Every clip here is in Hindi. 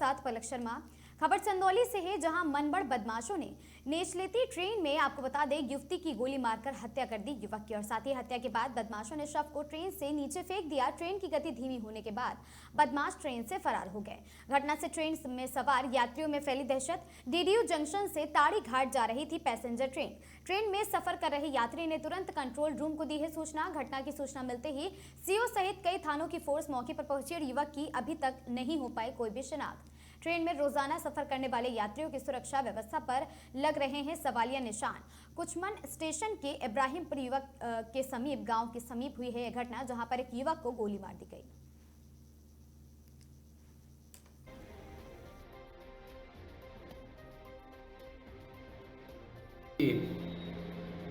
साथ पलक शर्मा। खबर चंदौली से है, जहां मनबड़ बदमाशों ने नेचलेती ट्रेन में, आपको बता दें, युवती की गोली मारकर हत्या कर दी युवक की, और साथ ही हत्या के बाद बदमाशों ने शव को ट्रेन से नीचे फेंक दिया। ट्रेन की गति धीमी होने के बाद बदमाश ट्रेन से फरार हो गए। घटना से ट्रेन में सवार यात्रियों में फैली दहशत। डीडीयू जंक्शन से ताड़ी घाट जा रही थी पैसेंजर ट्रेन। ट्रेन में सफर कर रहे यात्री ने तुरंत कंट्रोल रूम को दी है सूचना। घटना की सूचना मिलते ही सीओ सहित कई थानों की फोर्स मौके पर पहुंची और युवक की अभी तक नहीं हो पाई कोई भी शिनाख्त। ट्रेन में रोजाना सफर करने वाले यात्रियों की सुरक्षा व्यवस्था पर लग रहे हैं सवालिया निशान। कुचमन स्टेशन के इब्राहिमपुर युवक के समीप गांव के समीप हुई है यह घटना, जहां पर एक युवक को गोली मार दी गई।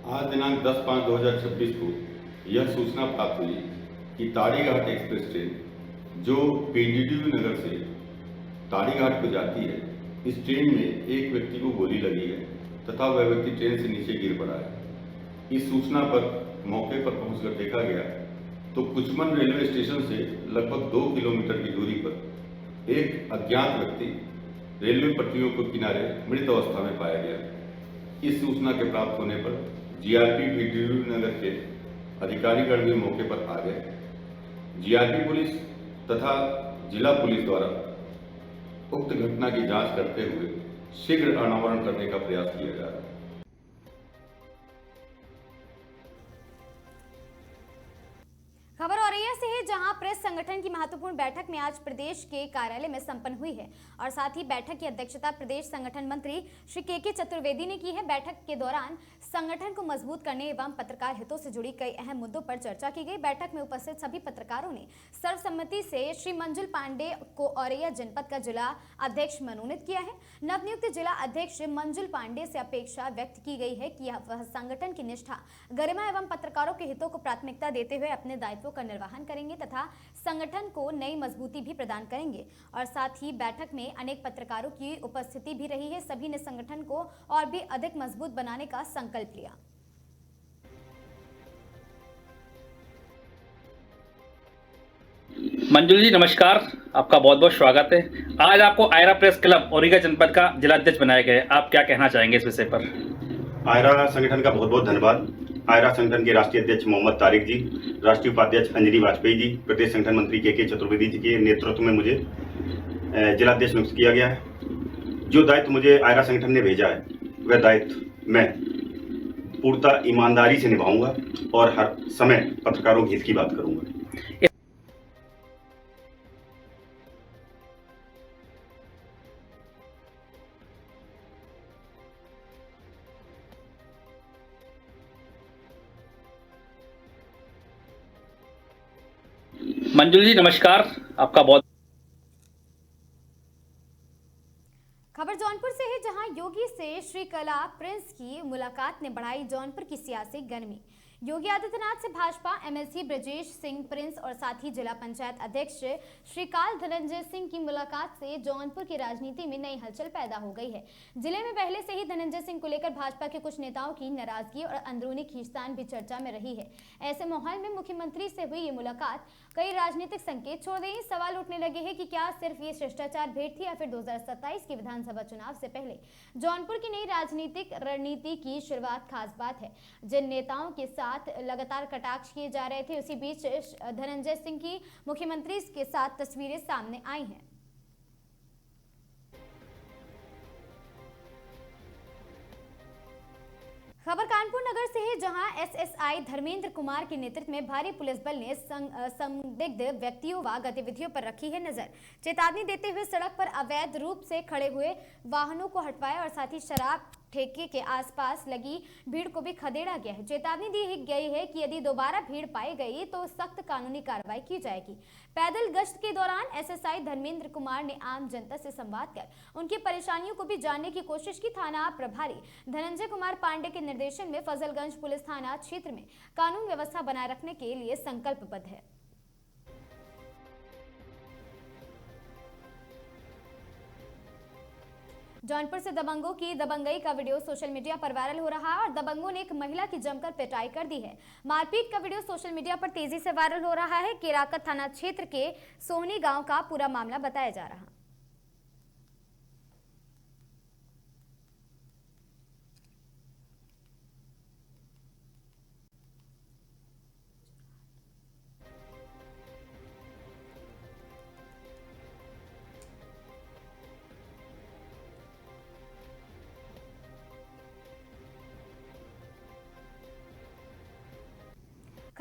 आज दिनांक 10/5/2026 को यह सूचना प्राप्त हुई कि ताड़ीघाट एक्सप्रेस ट्रेन जो पीडीडीयू नगर से ताड़ीघाट को जाती है, इस ट्रेन में एक व्यक्ति को गोली लगी है तथा वह व्यक्ति ट्रेन से नीचे गिर पड़ा है। इस सूचना पर मौके पर पहुंचकर देखा गया तो कुचमन रेलवे स्टेशन से लगभग 2 किलोमीटर की दूरी पर एक अज्ञात व्यक्ति रेलवे पटरियों के किनारे मृत अवस्था में पाया गया। इस सूचना के प्राप्त होने पर जीआरपी पीडीडीयू नगर के अधिकारीगण भी मौके पर आ गए। जीआरपी पुलिस तथा जिला पुलिस द्वारा उक्त घटना की जांच करते हुए शीघ्र अनावरण करने का प्रयास किया जा रहा है। खबर औरैया से है, जहां प्रेस संगठन की महत्वपूर्ण बैठक में आज प्रदेश के कार्यालय में संपन्न हुई है और साथ ही बैठक की अध्यक्षता प्रदेश संगठन मंत्री श्री के चतुर्वेदी ने की है। बैठक के दौरान संगठन को मजबूत करने एवं पत्रकार हितों से जुड़ी कई अहम मुद्दों पर चर्चा की गई। बैठक में उपस्थित सभी पत्रकारों ने सर्वसम्मति से श्री मंजुल पांडे को औरैया जनपद का जिला अध्यक्ष मनोनीत किया है। नवनियुक्त जिला अध्यक्ष मंजुल पांडे से अपेक्षा व्यक्त की गई है कि वह संगठन की निष्ठा, गरिमा एवं पत्रकारों के हितों को प्राथमिकता देते हुए अपने दायित्व का निर्वहन करेंगे तथा संगठन को नई मजबूती भी प्रदान करेंगे। और साथ ही बैठक में अनेक पत्रकारों की उपस्थिति भी रही है। सभी ने संगठन को और भी अधिक मजबूत बनाने का संकल्प लिया। मंजुल जी नमस्कार, आपका बहुत बहुत स्वागत है। आज आपको आयरा प्रेस क्लब औरैया जनपद का जिला अध्यक्ष बनाया गया है, आप क्या कहना चाहेंगे इस विषय पर? आयरा संगठन का बहुत बहुत धन्यवाद। आयरा संगठन के राष्ट्रीय अध्यक्ष मोहम्मद तारिक जी, राष्ट्रीय उपाध्यक्ष अंजलि वाजपेयी जी, प्रदेश संगठन मंत्री के चतुर्वेदी जी के नेतृत्व में मुझे जिलाध्यक्ष नियुक्त किया गया है। जो दायित्व मुझे आयरा संगठन ने भेजा है वह दायित्व मैं पूर्णतः ईमानदारी से निभाऊंगा और हर समय पत्रकारों के हित की बात करूंगा। मंजुल जी नमस्कार, आपका बहुत। खबर जौनपुर से है, जहां योगी से श्रीकला प्रिंस की मुलाकात ने बढ़ाई जौनपुर की सियासी गर्मी। योगी आदित्यनाथ से भाजपा एमएलसी ब्रजेश सिंह प्रिंस और साथ ही जिला पंचायत अध्यक्ष श्रीकाल धनंजय सिंह की मुलाकात से जौनपुर की राजनीति में नई हलचल पैदा हो गई है। जिले में पहले से ही धनंजय सिंह को लेकर भाजपा के कुछ नेताओं की नाराजगी और अंदरूनी खींचतान भी चर्चा में रही है। ऐसे माहौल में मुख्यमंत्री से हुई ये मुलाकात कई राजनीतिक संकेत छोड़ रही। सवाल उठने लगे हैं कि क्या सिर्फ ये शिष्टाचार भेंट थी या फिर 2027 के विधानसभा चुनाव से पहले जौनपुर की नई राजनीतिक रणनीति की शुरुआत खास बात है। जिन नेताओं के साथ लगातार कटाक्ष किए जा रहे थे, उसी बीच धनंजय सिंह की मुख्यमंत्री के साथ तस्वीरें सामने आई हैं। खबर कानपुर नगर से है, जहां एसएसआई धर्मेंद्र कुमार के नेतृत्व में भारी पुलिस बल ने संदिग्ध व्यक्तियों व गतिविधियों पर रखी है नजर। चेतावनी देते हुए सड़क पर अवैध रूप से खड़े हुए वाहनों को हटवाया और साथ ही शराब ठेके के आसपास लगी भीड़ को भी खदेड़ा गया है। चेतावनी दी गई है कि यदि दोबारा भीड़ पाई गई तो सख्त कानूनी कार्रवाई की जाएगी। पैदल गश्त के दौरान एसएसआई धर्मेंद्र कुमार ने आम जनता से संवाद कर उनकी परेशानियों को भी जानने की कोशिश की। थाना प्रभारी धनंजय कुमार पांडे के निर्देशन में फजलगंज पुलिस थाना क्षेत्र में कानून व्यवस्था बनाए रखने के लिए संकल्पबद्ध है। जौनपुर से दबंगों की दबंगई का वीडियो सोशल मीडिया पर वायरल हो रहा है और दबंगों ने एक महिला की जमकर पिटाई कर दी है। मारपीट का वीडियो सोशल मीडिया पर तेजी से वायरल हो रहा है। केराकत थाना क्षेत्र के सोहनी गांव का पूरा मामला बताया जा रहा है।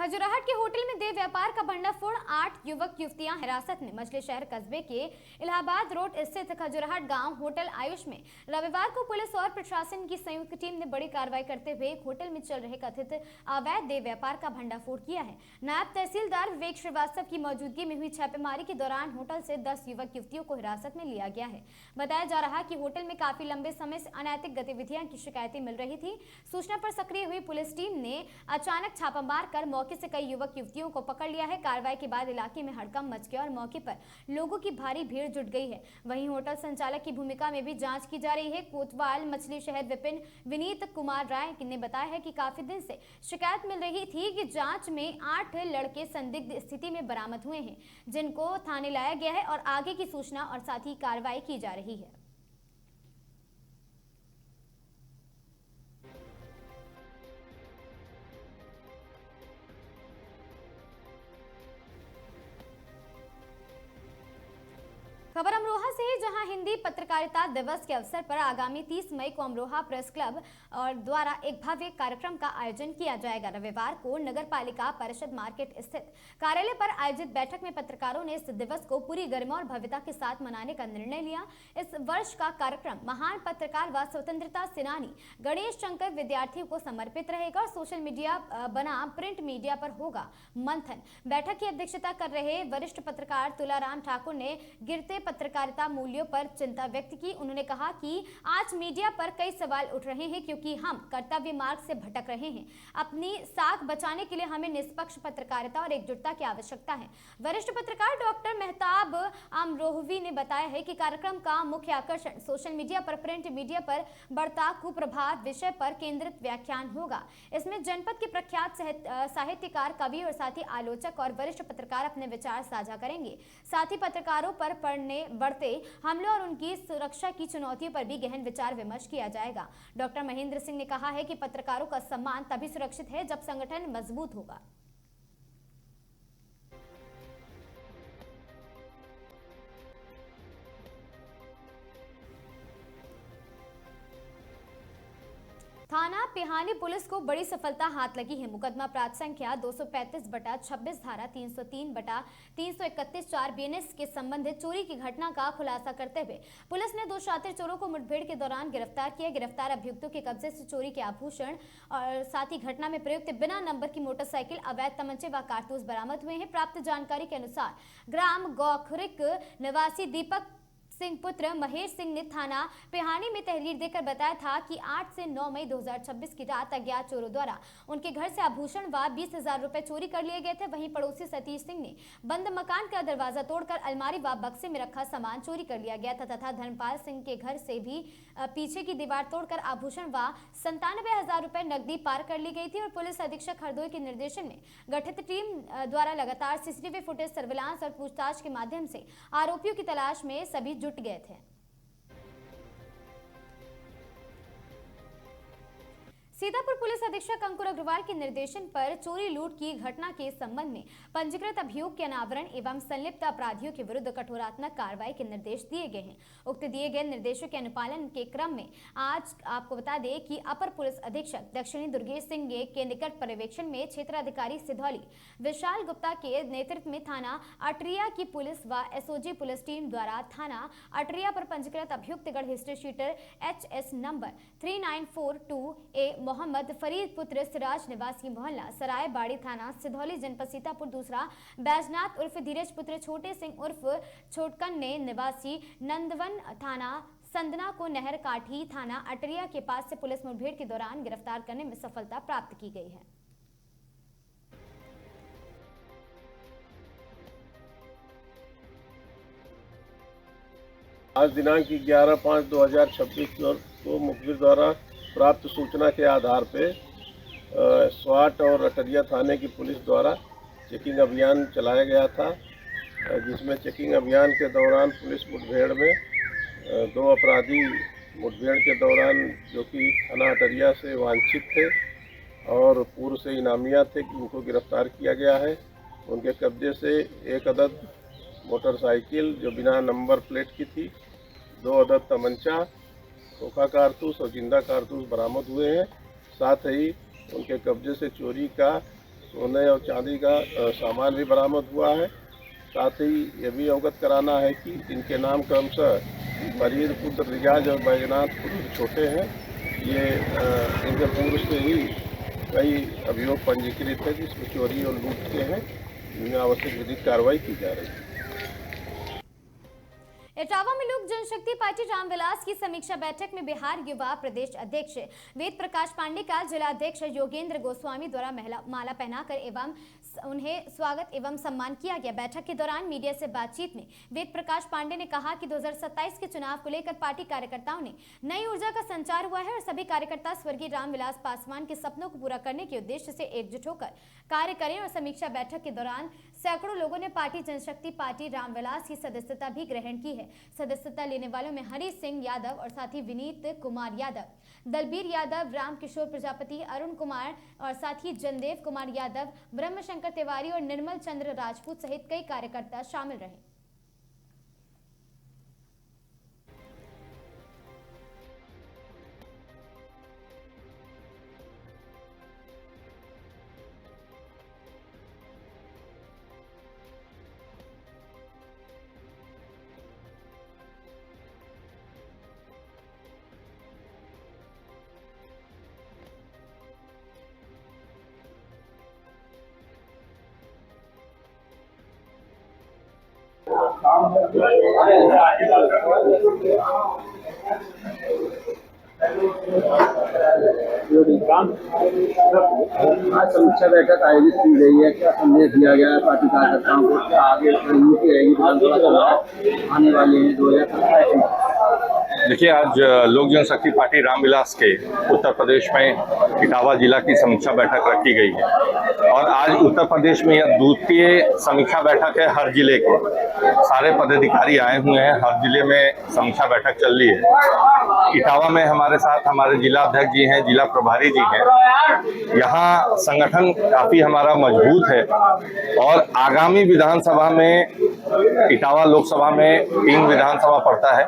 खजुराहट के होटल में देह व्यापार का भंडाफोड़, 8 युवक युवतियां हिरासत में। मछली शहर कस्बे के इलाहाबाद रोड स्थित खजुराहट गांव होटल आयुष में रविवार को पुलिस और प्रशासन की संयुक्त टीम ने बड़ी कार्रवाई करते हुए एक होटल में चल रहे कथित अवैध देह व्यापार का भंडाफोड़ किया है। नायब तहसीलदार विवेक श्रीवास्तव की मौजूदगी में हुई छापेमारी के दौरान होटल से 10 युवक युवतियों को हिरासत में लिया गया है। बताया जा रहा है कि होटल में काफी लंबे समय से अनैतिक गतिविधियां की शिकायतें मिल रही थी। सूचना पर सक्रिय हुई पुलिस टीम ने अचानक छापा मारकर मौके से कई युवक युवतियों को पकड़ लिया है। कार्रवाई के बाद इलाके में हड़कंप मच गया और मौके पर लोगों की भारी भीड़ जुट गई है। वहीं होटल संचालक की भूमिका में भी जांच की जा रही है। कोतवाल मछली शहर विनीत कुमार राय ने बताया है कि काफी दिन से शिकायत मिल रही थी कि जांच में 8 लड़के संदिग्ध स्थिति में बरामद हुए हैं, जिनको थाने लाया गया है और आगे की सूचना और साथ ही कार्रवाई की जा रही है। खबर अमरोहा से है, जहां हिंदी पत्रकारिता दिवस के अवसर पर आगामी 30 मई को अमरोहा प्रेस क्लब और द्वारा एक भव्य कार्यक्रम का आयोजन किया जाएगा। रविवार को नगर पालिका परिषद मार्केट स्थित कार्यालय पर आयोजित बैठक में पत्रकारों ने इस दिवस को पूरी गरिमा और भव्यता के साथ मनाने का निर्णय लिया। इस वर्ष का कार्यक्रम महान पत्रकार व स्वतंत्रता सेनानी गणेश शंकर विद्यार्थियों को समर्पित रहेगा और सोशल मीडिया बनाम प्रिंट मीडिया पर होगा मंथन। बैठक की अध्यक्षता कर रहे वरिष्ठ पत्रकार तुलाराम ठाकुर ने गिरते पत्रकारिता मूल्यों पर चिंता व्यक्त की। उन्होंने कहा कि आज मीडिया पर कई सवाल उठ रहे हैं क्योंकि हम कर्तव्य मार्ग से भटक रहे हैं। अपनी साख बचाने के लिए हमें निष्पक्ष पत्रकारिता और एकजुटता की आवश्यकता है। वरिष्ठ पत्रकार डॉक्टर मेहताब अमरोहवी ने बताया है कि कार्यक्रम का मुख्य आकर्षण सोशल मीडिया पर प्रिंट मीडिया पर बढ़ता कुप्रभाव विषय पर केंद्रित व्याख्यान होगा। इसमें जनपद के प्रख्यात साहित्यकार, कवि और साथ ही आलोचक और वरिष्ठ पत्रकार अपने विचार साझा करेंगे। साथ ही पत्रकारों पर बढ़ते हमलों और उनकी सुरक्षा की चुनौतियों पर भी गहन विचार विमर्श किया जाएगा। डॉक्टर महेंद्र सिंह ने कहा है कि पत्रकारों का सम्मान तभी सुरक्षित है जब संगठन मजबूत होगा। थाना पिहानी पुलिस को बड़ी सफलता हाथ लगी है। मुकदमा प्राप्त संख्या 235/26 धारा 303/331 4 BNS के संबंधित चोरी की घटना का खुलासा करते हुए पुलिस ने 2 शातिर चोरों को मुठभेड़ के दौरान गिरफ्तार किया। गिरफ्तार अभियुक्तों के कब्जे से चोरी के आभूषण और साथ ही घटना में प्रयुक्त बिना नंबर की मोटरसाइकिल, अवैध तमंचे व कारतूस बरामद हुए हैं। प्राप्त जानकारी के अनुसार ग्राम गौखरिक निवासी दीपक सिंह पुत्र महेश सिंह ने थाना पिहानी में तहरीर देकर बताया था कि 8 से 9 मई 2026 की रात अज्ञात चोरों द्वारा उनके घर से आभूषण व 20,000 रुपए चोरी कर लिए गए थे। वहीं पड़ोसी सतीश सिंह ने बंद मकान का दरवाजा तोड़कर अलमारी व बक्से में रखा सामान चोरी कर लिया गया था तथा धर्मपाल सिंह के घर से भी पीछे की दीवार तोड़कर आभूषण व 97,000 रुपए नकदी पार कर ली गई थी। और पुलिस अधीक्षक हरदोई के निर्देशन में गठित टीम द्वारा लगातार CCTV फुटेज, सर्विलांस और पूछताछ के माध्यम से आरोपियों की तलाश में सभी जुट गए थे। सीतापुर पुलिस अधीक्षक अंकुर अग्रवाल के निर्देशन पर चोरी लूट की घटना के संबंध में पंजीकृत अभियोग के अनावरण एवं संलिप्त अपराधियों के विरुद्ध कठोरात्मक कार्रवाई के निर्देश दिए गए हैं। उक्त दिए गए निर्देशों के अनुपालन के क्रम में आज आपको बता दें कि अपर पुलिस अधीक्षक दक्षिणी दुर्गेश सिंह के निकट पर्यवेक्षण में क्षेत्राधिकारी सिधौली विशाल गुप्ता के नेतृत्व में थाना अटरिया की पुलिस व SOG पुलिस टीम द्वारा थाना अटरिया पर पंजीकृत अभियुक्तगढ़ history sheeter HS number 3942A Mohammad Farid पुत्र सिराज निवासी मोहल्ला सराय बाड़ी थाना सिधौली जनपद सीतापुर, दूसरा बैजनाथ उर्फ धीरज पुत्र छोटे सिंह उर्फ छोटकन्ने निवासी नंदवन थाना संदना को नहर काठी थाना अटरिया के पास से पुलिस मुठभेड़ के दौरान गिरफ्तार करने में सफलता प्राप्त की गई है। आज दिनांक 11/5/2026 को मुखबिर द्वारा प्राप्त सूचना के आधार पे स्वाट और अटरिया थाने की पुलिस द्वारा चेकिंग अभियान चलाया गया था, जिसमें चेकिंग अभियान के दौरान पुलिस मुठभेड़ में 2 अपराधी मुठभेड़ के दौरान जो कि थाना अटरिया से वांछित थे और पूर्व से इनामिया थे, उनको गिरफ्तार किया गया है। उनके कब्जे से 1 अदद मोटरसाइकिल जो बिना नंबर प्लेट की थी, 2 अदद तमंचा, खोखा कारतूस और जिंदा कारतूस बरामद हुए हैं। साथ ही उनके कब्जे से चोरी का सोने और चांदी का सामान भी बरामद हुआ है। साथ ही ये भी अवगत कराना है कि इनके नाम क्रमशः फरीद पुत्र रियाज और बैजनाथ पुत्र छोटे हैं। ये इनके पूर्व से ही कई अभियोग पंजीकृत है जिसमें चोरी और लूट के हैं, जिनमें आवश्यक विधिक कार्रवाई की जा रही है। इटावा में लोक जनशक्ति पार्टी रामविलास की समीक्षा बैठक में बिहार युवा प्रदेश अध्यक्ष वेद प्रकाश पांडे का जिलाध्यक्ष योगेंद्र गोस्वामी द्वारा माला पहनाकर एवं उन्हें स्वागत एवं सम्मान किया गया। बैठक के दौरान मीडिया से बातचीत में वेद प्रकाश पांडे ने कहा कि 2027 के चुनाव को लेकर पार्टी कार्यकर्ताओं ने नई ऊर्जा का संचार हुआ है और सभी कार्यकर्ता स्वर्गीय रामविलास पासवान के सपनों को पूरा करने के उद्देश्य से एकजुट होकर कार्य करें। और समीक्षा बैठक के दौरान सैकड़ों लोगों ने पार्टी जनशक्ति पार्टी रामविलास की सदस्यता भी ग्रहण की है। सदस्यता लेने वालों में हरि सिंह यादव और साथ ही विनीत कुमार यादव, दलबीर यादव, राम किशोर प्रजापति, अरुण कुमार और साथ ही जनदेव कुमार यादव, ब्रह्मशंकर तिवारी और निर्मल चंद्र राजपूत सहित कई कार्यकर्ता शामिल रहे। आज समीक्षा बैठक आयोजित की गई है। क्या संदेश दिया गया है पार्टी कार्यकर्ताओं को? क्या आगे रणनीति रहेगी विधानसभा चुनाव आने वाले हैं 2027 में? देखिए, आज लोक जनशक्ति पार्टी रामविलास के उत्तर प्रदेश में इटावा जिला की समीक्षा बैठक रखी गई है और आज उत्तर प्रदेश में यह द्वितीय समीक्षा बैठक है। हर जिले के सारे पदाधिकारी आए हुए हैं, हर जिले में समीक्षा बैठक चल रही है। इटावा में हमारे साथ हमारे जिला अध्यक्ष जी हैं, जिला प्रभारी जी हैं। यहाँ संगठन काफ़ी हमारा मजबूत है और आगामी विधानसभा में इटावा लोकसभा में 3 विधानसभा पड़ता है।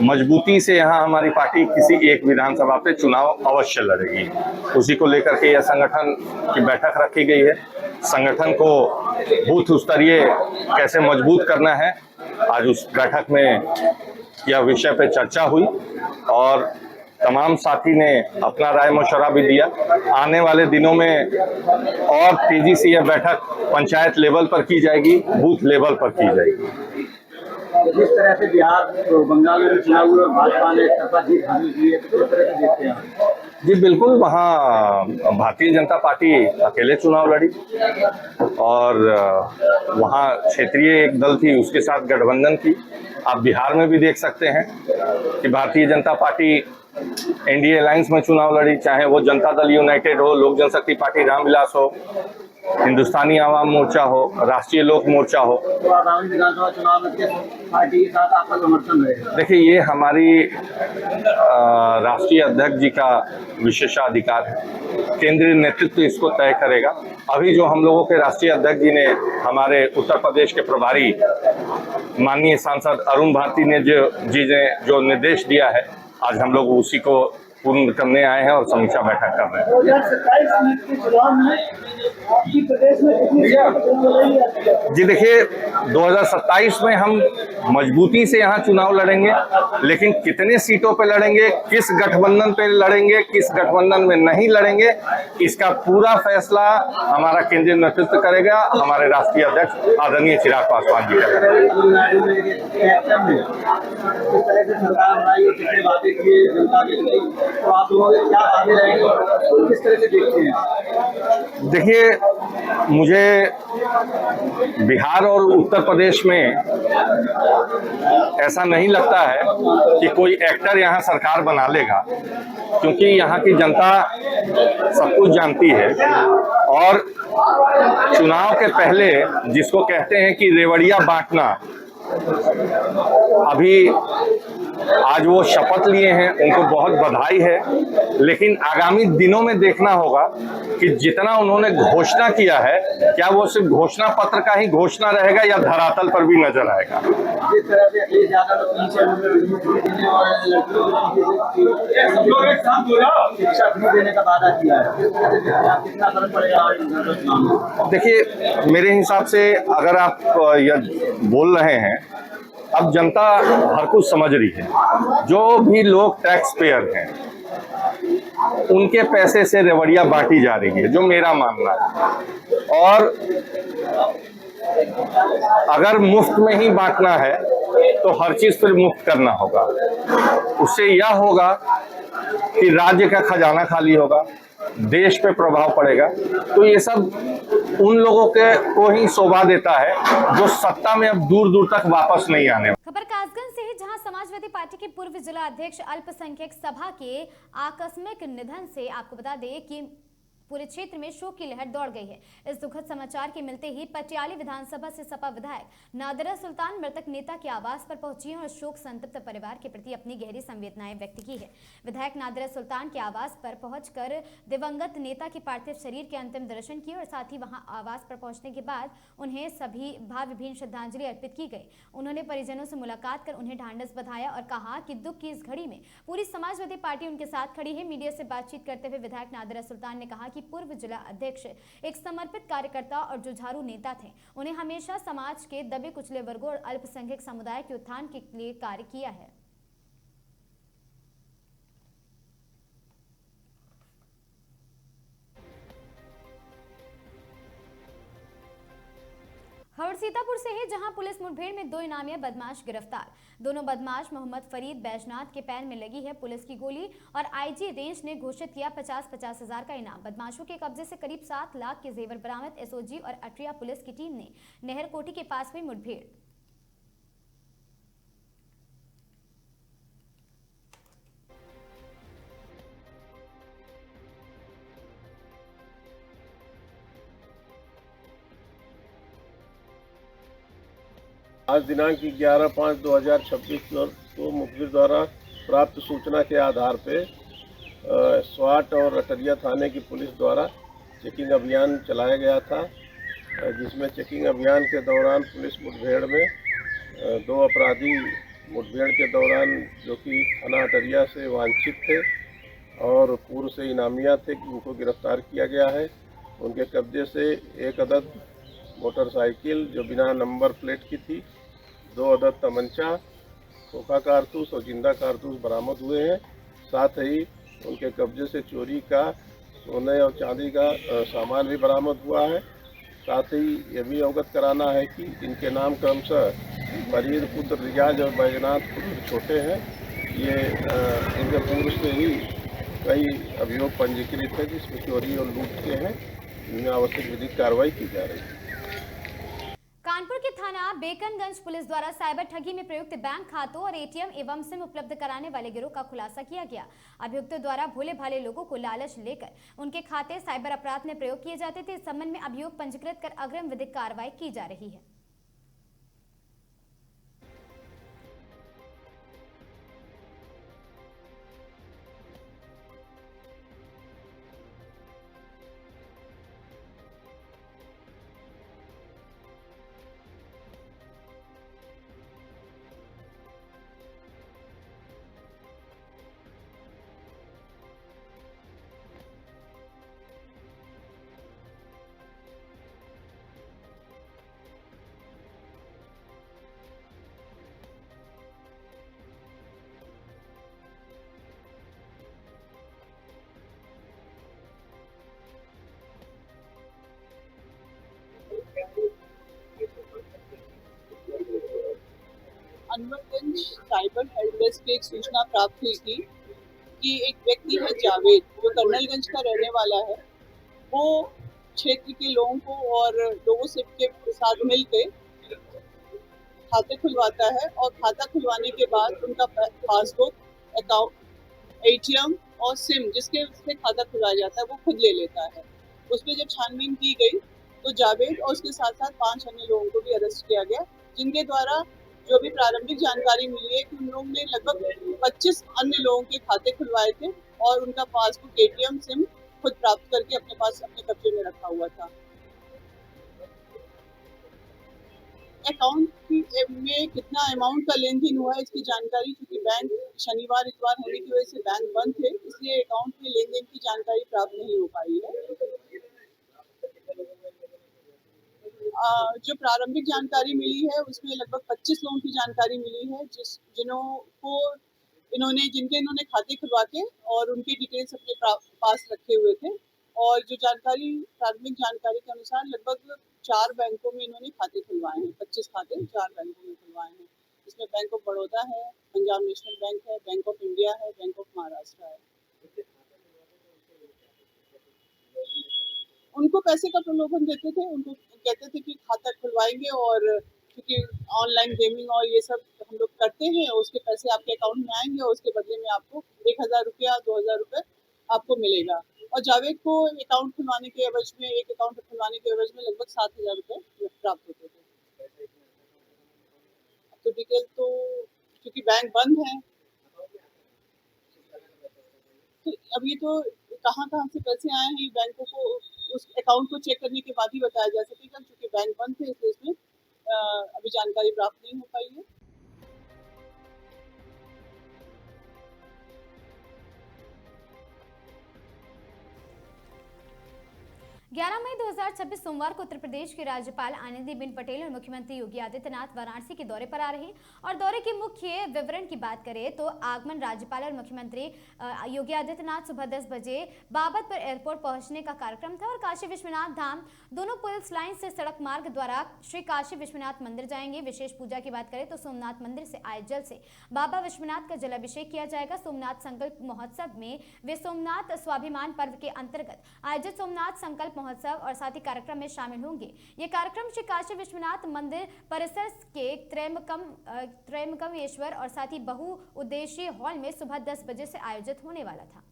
मजबूती से यहाँ हमारी पार्टी किसी एक विधानसभा पे चुनाव अवश्य लड़ेगी। उसी को लेकर के यह संगठन की बैठक रखी गई है। संगठन को बूथ स्तरीय कैसे मजबूत करना है, आज उस बैठक में यह विषय पे चर्चा हुई और तमाम साथी ने अपना राय मशवरा भी दिया। आने वाले दिनों में और तेजी से यह बैठक पंचायत लेवल पर की जाएगी, बूथ लेवल पर की जाएगी। जिस तरह से बिहार बंगाल में चुनाव हुआ, भाजपा ने सपा जीत हासिल की है, तो किस तरह से देखते हैं? जी बिल्कुल, वहाँ भारतीय जनता पार्टी अकेले चुनाव लड़ी और वहाँ क्षेत्रीय एक दल थी, उसके साथ गठबंधन की। आप बिहार में भी देख सकते हैं कि Bharatiya Janata party NDA alliance में चुनाव लड़ी, चाहे वो जनता दल यूनाइटेड हो, लोक जनशक्ति पार्टी रामविलास हो, हिंदुस्तानी आवाम मोर्चा हो, राष्ट्रीय लोक मोर्चा हो। तो आगामी विधानसभा चुनाव में किस पार्टी के साथ आपका समर्थन रहेगा? देखिए, ये हमारी राष्ट्रीय अध्यक्ष जी का विशेषाधिकार है। केंद्रीय नेतृत्व इसको तय करेगा। अभी जो हम लोगों के राष्ट्रीय अध्यक्ष जी ने हमारे उत्तर प्रदेश के प्रभारी माननीय सांसद अरुण भारती ने जो निर्देश दिया है, आज हम लोग उसी को पूर्ण करने आए हैं और समीक्षा बैठक कर रहे हैं। 2027 के चुनाव में आपकी प्रदेश में कितनी सीटें? जी देखिए, 2027 में हम मजबूती से यहाँ चुनाव लड़ेंगे, लेकिन कितने सीटों पे लड़ेंगे, किस गठबंधन पे लड़ेंगे, किस गठबंधन में नहीं लड़ेंगे, इसका पूरा फैसला हमारा केंद्रीय नेतृत्व करेगा। हमारे राष्ट्रीय अध्यक्ष आदरणीय चिराग पासवान जी करेंगे। तो आप लोगों के क्या वादे रहेंगे और किस तरह से देखते हैं? देखिए, मुझे बिहार और उत्तर प्रदेश में ऐसा नहीं लगता है कि कोई एक्टर यहाँ सरकार बना लेगा, क्योंकि यहाँ की जनता सब कुछ जानती है और चुनाव के पहले जिसको कहते हैं कि रेवड़िया बांटना, अभी आज वो शपथ लिए हैं, उनको बहुत बधाई है। लेकिन आगामी दिनों में देखना होगा कि जितना उन्होंने घोषणा किया है, क्या वो सिर्फ घोषणा पत्र का ही घोषणा रहेगा या धरातल पर भी नजर आएगा। जिस तरह से अखिलेश यादव ने पीछे शिक्षा फ्री देने का वादा किया है, कितना फर्क पड़ेगा? देखिए, मेरे हिसाब से अगर आप यह बोल रहे हैं, अब जनता हर कुछ समझ रही है। जो भी लोग टैक्स पेयर हैं, उनके पैसे से रेवड़ियां बांटी जा रही है, जो मेरा मानना है। और अगर मुफ्त में ही बांटना है तो हर चीज फिर मुफ्त करना होगा। उससे यह होगा कि राज्य का खजाना खाली होगा, देश पे प्रभाव पड़ेगा। तो ये सब उन लोगों को ही शोभा देता है जो सत्ता में अब दूर दूर तक वापस नहीं आने। खबर कासगंज से है, जहां समाजवादी पार्टी के पूर्व जिला अध्यक्ष अल्पसंख्यक सभा के आकस्मिक निधन से आपको बता दें कि पूरे क्षेत्र में शोक की लहर दौड़ गई है। इस दुखद समाचार के मिलते ही पटियाली विधानसभा से सपा विधायक नादिरा सुल्तान मृतक नेता के आवास पर पहुंची हैं और शोक संतप्त परिवार के प्रति अपनी गहरी संवेदनाएं व्यक्त की है। विधायक नादिरा सुल्तान के आवास पर पहुंचकर दिवंगत नेता के पार्थिव शरीर के अंतिम दर्शन किए और साथ ही वहां आवास पर पहुंचने के बाद उन्हें सभी भावभीनी श्रद्धांजलि अर्पित की गई। उन्होंने परिजनों से मुलाकात कर उन्हें ढांढस बंधाया और कहा कि दुख की इस घड़ी में पूरी समाजवादी पार्टी उनके साथ खड़ी है। मीडिया से बातचीत करते हुए विधायक नादिरा सुल्तान ने कहा कि पूर्व जिला अध्यक्ष एक समर्पित कार्यकर्ता और जुझारू नेता थे। उन्हें हमेशा समाज के दबे कुचले वर्गों और अल्पसंख्यक समुदाय के उत्थान के लिए कार्य किया है। खबर सीतापुर से है, जहां पुलिस मुठभेड़ में 2 इनामिया बदमाश गिरफ्तार। दोनों बदमाश मोहम्मद फरीद बैजनाथ के पैर में लगी है पुलिस की गोली और आईजी रेंज ने घोषित किया 50-50 हजार का इनाम। बदमाशों के कब्जे से करीब 7 लाख के जेवर बरामद। एसओजी और अटरिया पुलिस की टीम ने नहरकोटी के पास हुई मुठभेड़। आज दिनांक 11/5/2026 को मुखबिर द्वारा प्राप्त सूचना के आधार पे स्वाट और अटरिया थाने की पुलिस द्वारा चेकिंग अभियान चलाया गया था, जिसमें चेकिंग अभियान के दौरान पुलिस मुठभेड़ में 2 अपराधी मुठभेड़ के दौरान जो कि थाना अटरिया से वांछित थे और पूर्व से इनामिया थे, उनको गिरफ्तार किया गया है। उनके कब्जे से 1 अदद मोटरसाइकिल जो बिना नंबर प्लेट की थी, 2 अदद तमंचा, खोखा कारतूस और जिंदा कारतूस बरामद हुए हैं। साथ ही उनके कब्जे से चोरी का सोने और चांदी का सामान भी बरामद हुआ है। साथ ही ये भी अवगत कराना है कि इनके नाम क्रमशः फरीद पुत्र रियाज और बैजनाथ पुत्र छोटे हैं। ये इनके पूर्व से ही कई अभियोग पंजीकृत है जिसमें चोरी और लूट के हैं। इनमें आवश्यक विधिक कार्रवाई की जा रही है। कानपुर के थाना बेकनगंज पुलिस द्वारा साइबर ठगी में प्रयुक्त बैंक खातों और एटीएम एवं सिम उपलब्ध कराने वाले गिरोह का खुलासा किया गया। अभियुक्तों द्वारा भोले भाले लोगों को लालच लेकर उनके खाते साइबर अपराध में प्रयोग किए जाते थे। इस संबंध में अभियोग पंजीकृत कर अग्रिम विधिक कार्रवाई की जा रही है। अनवरगंज साइबर हेल्प डेस्क की एक सूचना प्राप्त हुई थी कि एक व्यक्ति है जावेद, जो कर्नलगंज का रहने वाला है। वो क्षेत्र के लोगों को और लोगों से के साथ मिलकर खाते खुलवाता है और खाता खुलवाने के बाद उनका पासबुक, अकाउंट, एटीएम और सिम जिसके से खाता खुलवाया जाता है वो खुद ले लेता है। उस पर जब छानबीन की गई तो जावेद और उसके साथ साथ 5 अन्य लोगों को भी अरेस्ट किया गया, जिनके द्वारा जो भी प्रारंभिक जानकारी मिली है कि उन लोगों ने लगभग 25 अन्य लोगों के खाते खुलवाए थे और उनका पासबुक, ATM, सिम खुद प्राप्त करके अपने पास अपने कब्जे में रखा हुआ था। अकाउंट में कितना अमाउंट का लेन देन हुआ है इसकी जानकारी, क्योंकि बैंक शनिवार इतवार होने की वजह से बैंक बंद थे, इसलिए अकाउंट में लेन देन की जानकारी प्राप्त नहीं हो पाई है। जो प्रारंभिक जानकारी मिली है उसमें लगभग 25 लोगों की जानकारी मिली है जिनके इन्होंने खाते खुलवा के और उनके डिटेल्स अपने पास रखे हुए थे। और जो प्रारंभिक जानकारी के अनुसार लगभग 4 बैंकों में इन्होंने खाते खुलवाए हैं। 25 खाते 4 बैंकों में खुलवाए हैं, जिसमें बैंक ऑफ बड़ौदा है, पंजाब नेशनल बैंक है, बैंक ऑफ इंडिया है, बैंक ऑफ महाराष्ट्र है। उनको पैसे का प्रलोभन देते थे, उनको कहते थे कि खाता खुलवाएंगे और क्योंकि ऑनलाइन गेमिंग और ये सब हम लोग करते हैं, उसके पैसे आपके अकाउंट में आएंगे और उसके बदले में आपको 1000 रुपया 2000 रुपये आपको मिलेगा। और जावेद को एक अकाउंट खुलवाने के एवज में लगभग 7000 रुपये प्राप्त होते थे। तो डिटेल तो क्योंकि बैंक बंद है तो अब ये तो कहाँ से पैसे आए हैं बैंकों को उस अकाउंट को चेक करने के बाद ही बताया जा सकेगा, क्योंकि बैंक बंद थे इसलिए इसमें अभी जानकारी प्राप्त नहीं हो पाई है। 11 मई 2026 सोमवार को उत्तर प्रदेश की राज्यपाल आनंदीबेन पटेल और मुख्यमंत्री योगी आदित्यनाथ वाराणसी के दौरे पर आ रहे हैं। और दौरे के मुख्य विवरण की बात करें तो आगमन राज्यपाल और मुख्यमंत्री योगी आदित्यनाथ सुबह 10 बजे बाबतपुर एयरपोर्ट पहुंचने का कार्यक्रम था और काशी विश्वनाथ धाम दोनों पुलिस लाइन से सड़क मार्ग द्वारा श्री काशी विश्वनाथ मंदिर जाएंगे। विशेष पूजा की बात करें तो सोमनाथ मंदिर से आए जल से बाबा विश्वनाथ का जलाभिषेक किया जाएगा। सोमनाथ संकल्प महोत्सव में वे सोमनाथ स्वाभिमान पर्व के अंतर्गत आयोजित सोमनाथ संकल्प महोत्सव और साथ ही कार्यक्रम में शामिल होंगे। ये कार्यक्रम श्री काशी विश्वनाथ मंदिर परिसर के त्रयंबकेश्वर और साथ ही बहुउद्देशीय हॉल में सुबह 10 बजे से आयोजित होने वाला था।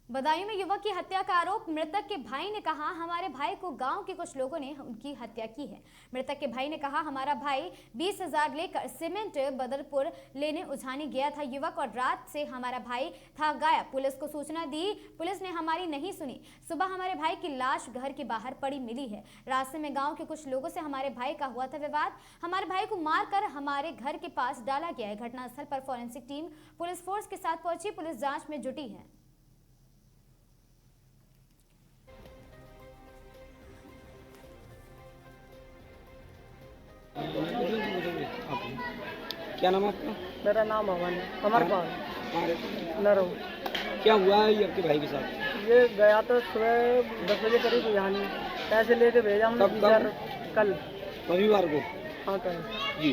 बदायूं में युवक की हत्या का आरोप। मृतक के भाई ने कहा हमारे भाई को गांव के कुछ लोगों ने उनकी हत्या की है। मृतक के भाई ने कहा हमारा भाई 20,000 लेकर सीमेंट बदरपुर लेने उझाने गया था। युवक और रात से हमारा भाई था गायब। पुलिस को सूचना दी, पुलिस ने हमारी नहीं सुनी। सुबह हमारे भाई की लाश घर के बाहर पड़ी मिली है। रास्ते में गाँव के कुछ लोगों से हमारे भाई का हुआ था विवाद। हमारे भाई को मारकर हमारे घर के पास डाला गया है। घटनास्थल पर फॉरेंसिक टीम पुलिस फोर्स के साथ पहुंची। पुलिस जांच में जुटी है। क्या नाम है आपका? मेरा नाम अमन है। अमरपाल नरो। क्या हुआ है ये आपके भाई के साथ? ये गया तो सुबह 10 बजे करीब यहाँ पैसे लेके भेजा हमने। कल रविवार को? हाँ कल जी।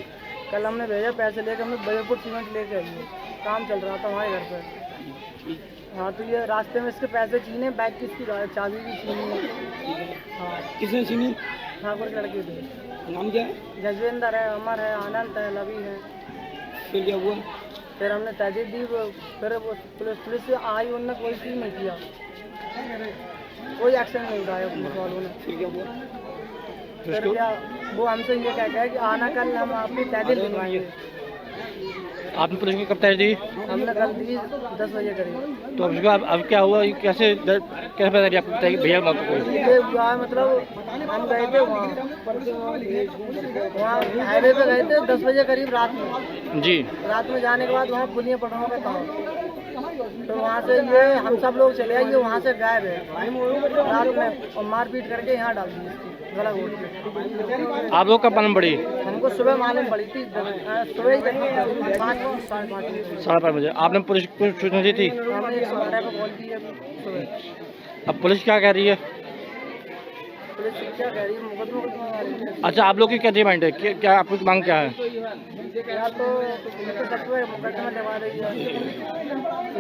कल हमने भेजा पैसे लेके, हमने बदरपुर सीमेंट लेके आइए। काम चल रहा था हमारे घर पर। हाँ तो ये रास्ते में इसके पैसे छीने, बैग की इसकी चाबी भी छीनी है। हाँ। किसने छीनी? ठाकुर के लड़के थे। नाम क्या है? जजवेंद्र है, अमर है, आनंद है, लवी है। फिर क्या हुआ? फिर हमने तहजीब दी, फिर वो पुलिस से आई, उन्होंने कोई चीज़ नहीं किया, कोई एक्शन नहीं उठाया पुलिस वालों ने। फिर क्या हुआ? फिर क्या वो हमसे ये कहता है कि आना कल हम आपकी तहजीब दिलवाएंगे। आपने पुलिस को कब तहरीर दी? हमने कल दी 10 बजे करीब। तो अब क्या हुआ? कैसे पता चली आपको भैया को? ये हुआ है मतलब हम गए थे वहाँ हाईवे पे गए थे 10 बजे करीब रात में जी। रात में जाने के बाद वहाँ पुलिया पटनों का था, तो वहाँ से ये हम सब लोग चले आइए, वहाँ से गायब है रात में और मारपीट करके यहाँ डाल दी गला घोट के। आप लोग कब मालूम पड़ी? हमको सुबह मालूम पड़ी थी, सुबह 5:30 बजे। आपने पुलिस को सूचना दी थी? हमने 112 को कॉल की है सुबह। अब पुलिस क्या कह रही है? पुलिस क्या कह रही है? मुकदमा। अच्छा, आप लोग की क्या डिमांड है? क्या आपकी मांग क्या है? या तो सब पे मुकदमा लगा रही है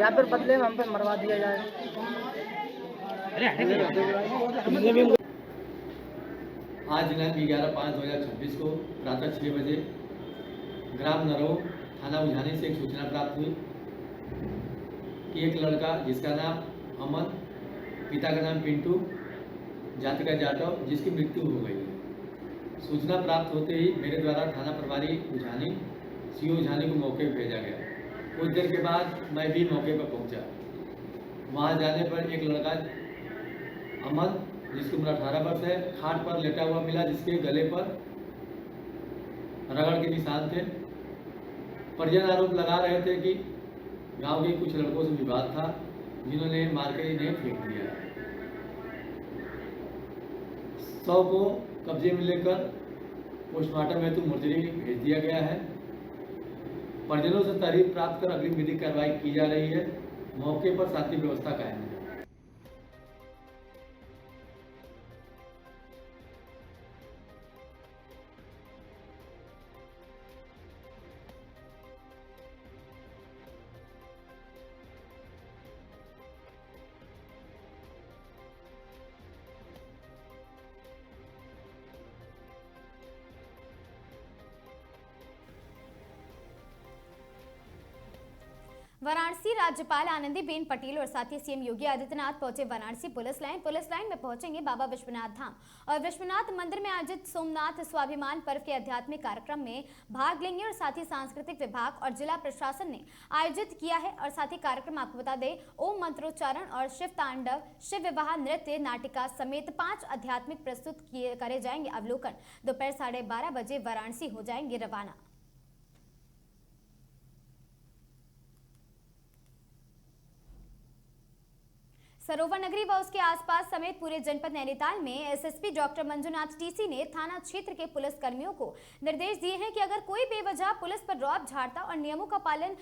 या फिर बदले में हम पे मरवा दिया जाए। आज दिनांक 11/5/2026 को प्रातः 6 बजे ग्राम नरो थाना उझानी से एक सूचना प्राप्त हुई कि एक लड़का जिसका नाम अमन, पिता का नाम पिंटू, जातिका जाटव जिसकी मृत्यु हो गई है। सूचना प्राप्त होते ही मेरे द्वारा थाना प्रभारी उझानी सीओ उझानी को मौके पर भेजा गया। कुछ देर के बाद मैं भी मौके पर पहुंचा। वहां जाने पर एक लड़का अमन जिसकी उम्र 18 वर्ष है खाट पर लेटा हुआ मिला, जिसके गले पर रगड़ के निशान थे। परिजन आरोप लगा रहे थे कि गांव के कुछ लड़कों से विवाद था, जिन्होंने मारकर इन्हें फेंक दिया। शव को कब्जे में लेकर पोस्टमार्टम हेतु मुर्जरी भेज दिया गया है। परिजनों से तारीफ प्राप्त कर अगली विधिक कार्रवाई की जा रही है। मौके पर शांति व्यवस्था कायम है। वाराणसी राज्यपाल आनंदीबेन पटेल और साथ ही सीएम योगी आदित्यनाथ पहुंचे वाराणसी पुलिस लाइन में पहुंचेंगे बाबा विश्वनाथ धाम और विश्वनाथ मंदिर में आयोजित सोमनाथ स्वाभिमान पर्व के आध्यात्मिक कार्यक्रम में भाग लेंगे और साथ ही सांस्कृतिक विभाग और जिला प्रशासन ने आयोजित किया है। और साथ ही कार्यक्रम आपको बता दें, ओम मंत्रोच्चारण और शिव तांडव, शिव विवाह, नृत्य, नाटिका समेत 5 आध्यात्मिक प्रस्तुत करे जाएंगे अवलोकन। दोपहर 12:30 बजे वाराणसी हो जाएंगे रवाना। सरोवर नगरी व उसके आसपास समेत पूरे जनपद नैनीताल में एसएसपी डॉक्टर मंजुनाथ टीसी ने थाना क्षेत्र के पुलिस कर्मियों को निर्देश दिए हैं कि अगर कोई बेवजह पुलिस पर रौब झाड़ता और नियमों का पालन